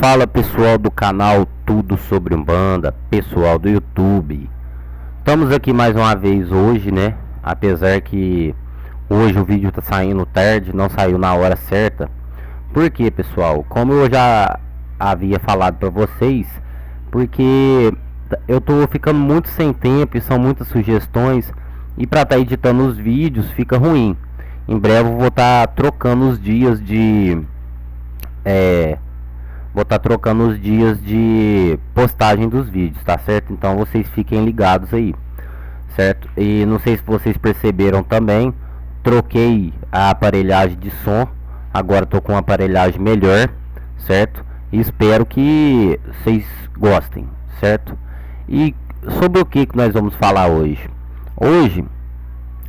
Fala pessoal do canal Tudo Sobre Umbanda, pessoal do YouTube. Estamos aqui mais uma vez hoje, né? Apesar que hoje o vídeo tá saindo tarde, não saiu na hora certa. Por quê, pessoal? Como eu já havia falado para vocês, porque eu tô ficando muito sem tempo e são muitas sugestões, e para estar editando os vídeos fica ruim. Em breve eu vou estar trocando os dias de postagem dos vídeos, tá certo? Então vocês fiquem ligados aí, certo? E não sei se vocês perceberam também, troquei a aparelhagem de som, agora tô com uma aparelhagem melhor, certo? E espero que vocês gostem, certo? E sobre o que nós vamos falar hoje? Hoje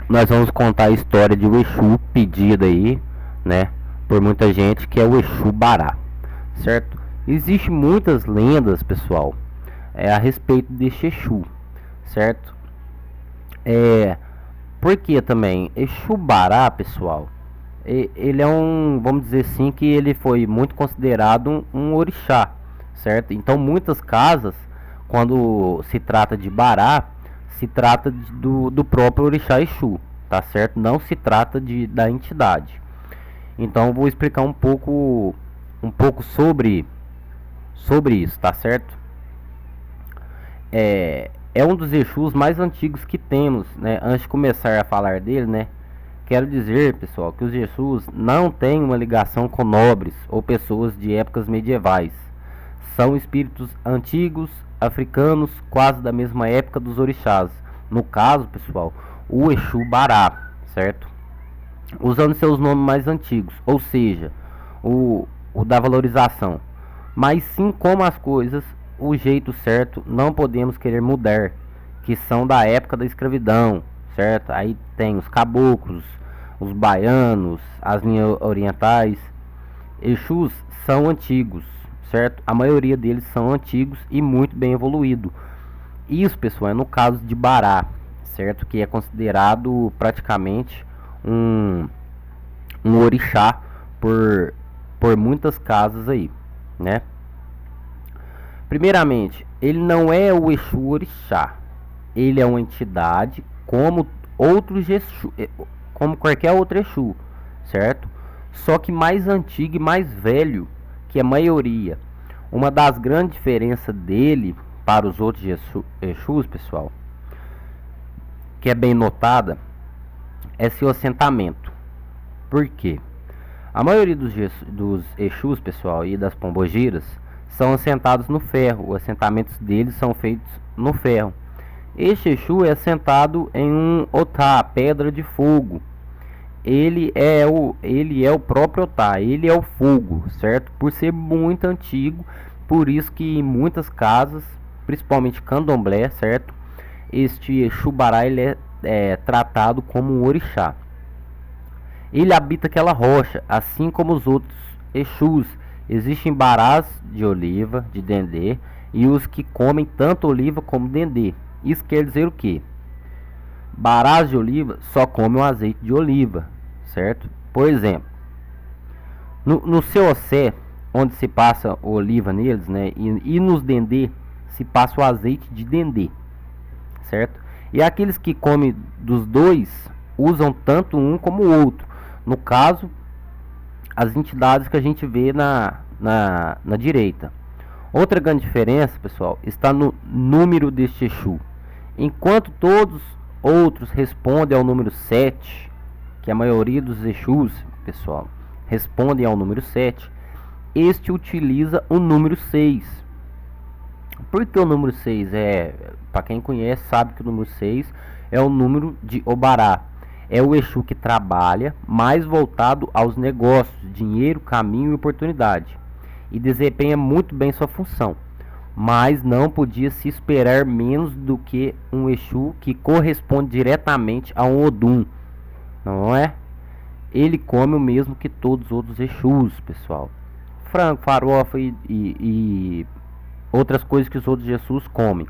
nós vamos contar a história de um Exu pedido aí, né, por muita gente, que é o Exu Bará, certo? Existem muitas lendas, pessoal, a respeito deste Exu, certo? Porque também Exu Bará, pessoal, ele é um, vamos dizer assim, que ele foi muito considerado um orixá, certo? Então muitas casas, quando se trata de Bará, se trata do próprio orixá Exu, tá certo? Não se trata da entidade. Então eu vou explicar um pouco sobre isso, tá certo? É um dos Exus mais antigos que temos, né? Antes de começar a falar dele, né, quero dizer, pessoal, que os Exus não têm uma ligação com nobres ou pessoas de épocas medievais. São espíritos antigos, africanos, quase da mesma época dos orixás. No caso, pessoal, o Exu Bará, certo? Usando seus nomes mais antigos, ou seja, o da valorização. Mas sim, como as coisas, o jeito certo, não podemos querer mudar, que são da época da escravidão, certo? Aí tem os caboclos, os baianos, as linhas orientais. Exus são antigos, certo? A maioria deles são antigos e muito bem evoluído. Isso, pessoal, é no caso de Bará, certo? Que é considerado praticamente um orixá por muitas casas aí, né? Primeiramente, ele não é o Exu orixá. Ele é uma entidade como outros Exu, como qualquer outro Exu, certo? Só que mais antigo e mais velho que a maioria. Uma das grandes diferenças dele para os outros Exus, pessoal, que é bem notada, é seu assentamento. Por quê? A maioria dos Exus, pessoal, e das pombogiras são assentados no ferro. Os assentamentos deles são feitos no ferro. Este Exu é assentado em um Otá, pedra de fogo. Ele é o próprio Otá, ele é o fogo, certo? Por ser muito antigo, por isso que em muitas casas, principalmente candomblé, certo? Este Exu Bará, ele é tratado como um orixá. Ele habita aquela rocha, assim como os outros Exus. Existem barás de oliva, de dendê, e os que comem tanto oliva como dendê. Isso quer dizer o quê? Barás de oliva só comem o azeite de oliva, certo? Por exemplo, no seu ossé, onde se passa oliva neles, né, e nos dendê se passa o azeite de dendê, certo? E aqueles que comem dos dois usam tanto um como o outro. No caso, as entidades que a gente vê na direita. Outra grande diferença, pessoal, está no número deste Exu. Enquanto todos outros respondem ao número 7, que a maioria dos Exus, pessoal, respondem ao número 7, este utiliza o número 6. Por que o número 6? Para quem conhece, sabe que o número 6 é o número de Obará. É o Exu que trabalha mais voltado aos negócios, dinheiro, caminho e oportunidade, e desempenha muito bem sua função. Mas não podia se esperar menos do que um Exu que corresponde diretamente a um Odum, não é? Ele come o mesmo que todos os outros Exus, pessoal. Frango, farofa e outras coisas que os outros Exus comem.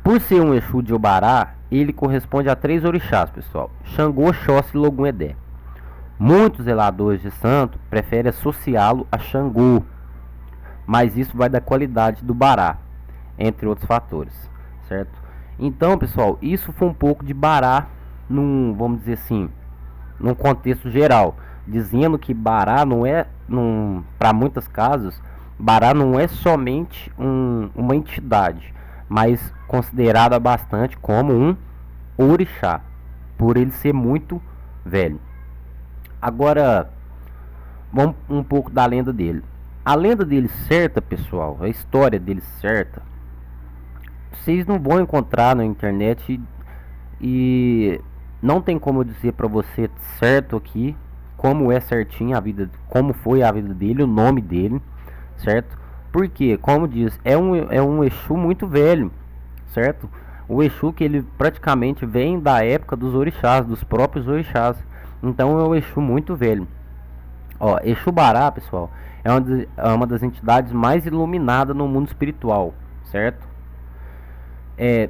Por ser um Exu de Obará, ele corresponde a 3 orixás, pessoal: Xangô, Oxóssi e Logum-Edé. Muitos zeladores de santo preferem associá-lo a Xangô, mas isso vai da qualidade do bará, entre outros fatores, certo? Então, pessoal, isso foi um pouco de bará, vamos dizer assim, num contexto geral, dizendo que bará não é, para muitos casos, bará não é somente uma entidade, mas considerada bastante como um orixá, por ele ser muito velho. Agora, vamos um pouco da lenda dele. A lenda dele certa, pessoal, a história dele certa, vocês não vão encontrar na internet e não tem como eu dizer para você certo aqui como é certinho a vida, como foi a vida dele, o nome dele, certo? Porque, como diz, é um Exu muito velho, certo? O Exu que ele praticamente vem da época dos orixás, dos próprios orixás. Então é um Exu muito velho. Ó, Exu Bará, pessoal, é uma das entidades mais iluminadas no mundo espiritual, certo?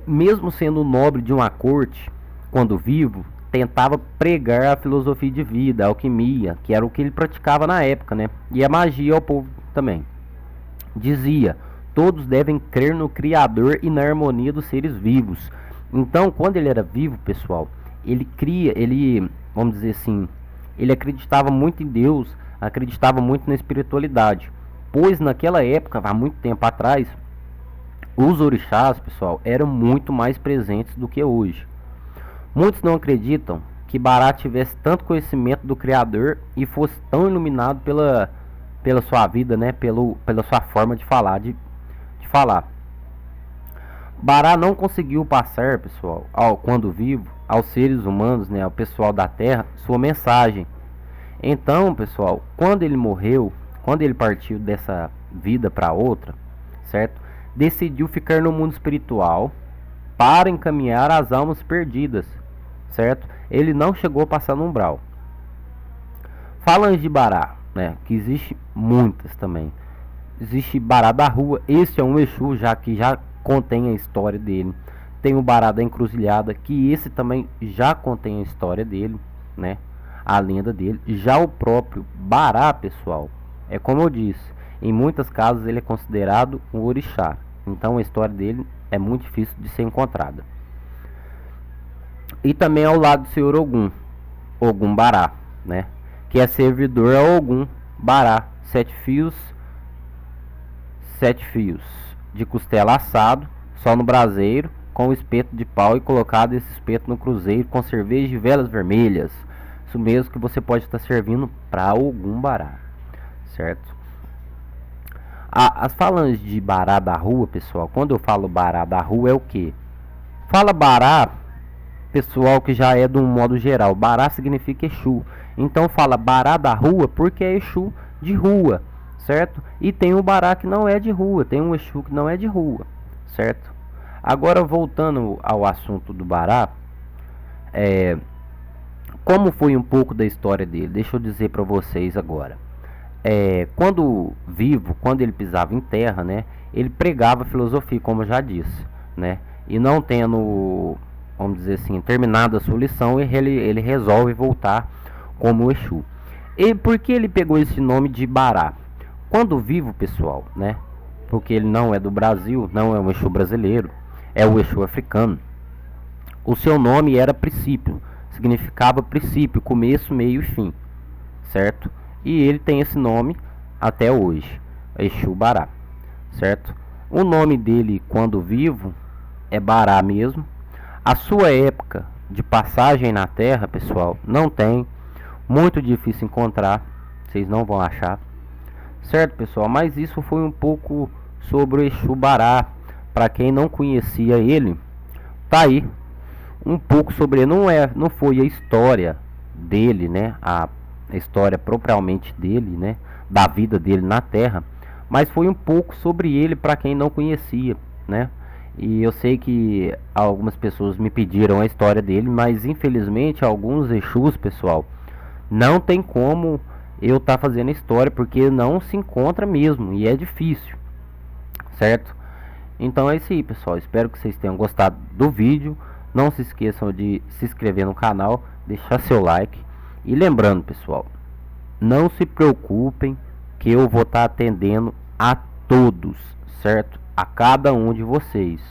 Mesmo sendo nobre de uma corte, quando vivo, tentava pregar a filosofia de vida, a alquimia, que era o que ele praticava na época, né? E a magia ao povo também. Dizia: todos devem crer no Criador e na harmonia dos seres vivos. Então, quando ele era vivo, pessoal, vamos dizer assim, ele acreditava muito em Deus, acreditava muito na espiritualidade, pois naquela época, há muito tempo atrás, os orixás, pessoal, eram muito mais presentes do que hoje. Muitos não acreditam que Bará tivesse tanto conhecimento do Criador e fosse tão iluminado pela sua vida, né, pela sua forma de falar, de falar. Bará não conseguiu passar, pessoal, quando vivo, aos seres humanos, né, ao pessoal da Terra, sua mensagem. Então, pessoal, quando ele morreu, quando ele partiu dessa vida para outra, certo? Decidiu ficar no mundo espiritual para encaminhar as almas perdidas, certo? Ele não chegou a passar no umbral. Falando de Bará, né, que existe muitas também. Existe Bará da Rua, esse é um Exu que já contém a história dele. Tem o Bará da Encruzilhada, que esse também já contém a história dele, né? A lenda dele. Já o próprio Bará, pessoal, é como eu disse, em muitos casos ele é considerado um orixá. Então a história dele é muito difícil de ser encontrada. E também ao lado do Senhor Ogum, Ogum Bará, né? Que é servidor a Ogum Bará, 7 fios de costela assado, só no braseiro, com o espeto de pau e colocado esse espeto no cruzeiro com cerveja e velas vermelhas. Isso mesmo que você pode estar servindo para Ogum Bará, certo? As falanges de Bará da Rua, pessoal, quando eu falo Bará da Rua é o que? Fala Bará, pessoal, que já é de um modo geral. Bará significa Exu. Então fala Bará da Rua porque é Exu de rua, certo? E tem um Bará que não é de rua, tem um Exu que não é de rua, certo? Agora, voltando ao assunto do Bará, como foi um pouco da história dele, deixa eu dizer para vocês agora. Quando vivo, quando ele pisava em terra, né, ele pregava filosofia, como eu já disse, né? E não tendo, vamos dizer assim, terminado a sua lição, ele resolve voltar como Exu. E por que ele pegou esse nome de Bará? Quando vivo, pessoal, né? Porque ele não é do Brasil, não é um Exu brasileiro, é o Exu africano. O seu nome era Princípio, significava princípio, começo, meio e fim, certo? E ele tem esse nome até hoje, Exu Bará, certo? O nome dele, quando vivo, é Bará mesmo. A sua época de passagem na Terra, pessoal, não tem, muito difícil encontrar, vocês não vão achar, certo, pessoal? Mas isso foi um pouco sobre o Exu Bará. Para quem não conhecia ele, tá aí um pouco sobre ele. Não foi a história dele, né? A história propriamente dele, né? Da vida dele na Terra, mas foi um pouco sobre ele para quem não conhecia, né? E eu sei que algumas pessoas me pediram a história dele, mas infelizmente alguns Exus, pessoal, não tem como eu estar fazendo a história, porque não se encontra mesmo e é difícil, certo? Então é isso aí, pessoal. Espero que vocês tenham gostado do vídeo. Não se esqueçam de se inscrever no canal, deixar seu like. E lembrando, pessoal, não se preocupem que eu vou estar atendendo a todos, certo? A cada um de vocês.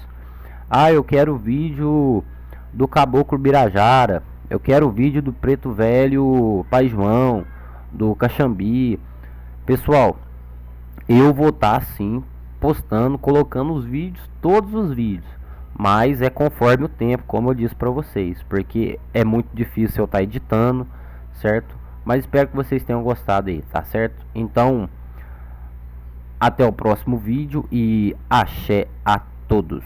Ah, eu quero vídeo do Caboclo Birajara, eu quero vídeo do Preto Velho Pai João, do Caxambi. Pessoal, eu vou estar sim postando, colocando os vídeos, todos os vídeos, mas é conforme o tempo, como eu disse para vocês, porque é muito difícil eu estar editando, certo? Mas espero que vocês tenham gostado aí, tá certo? Então, até o próximo vídeo e axé a todos.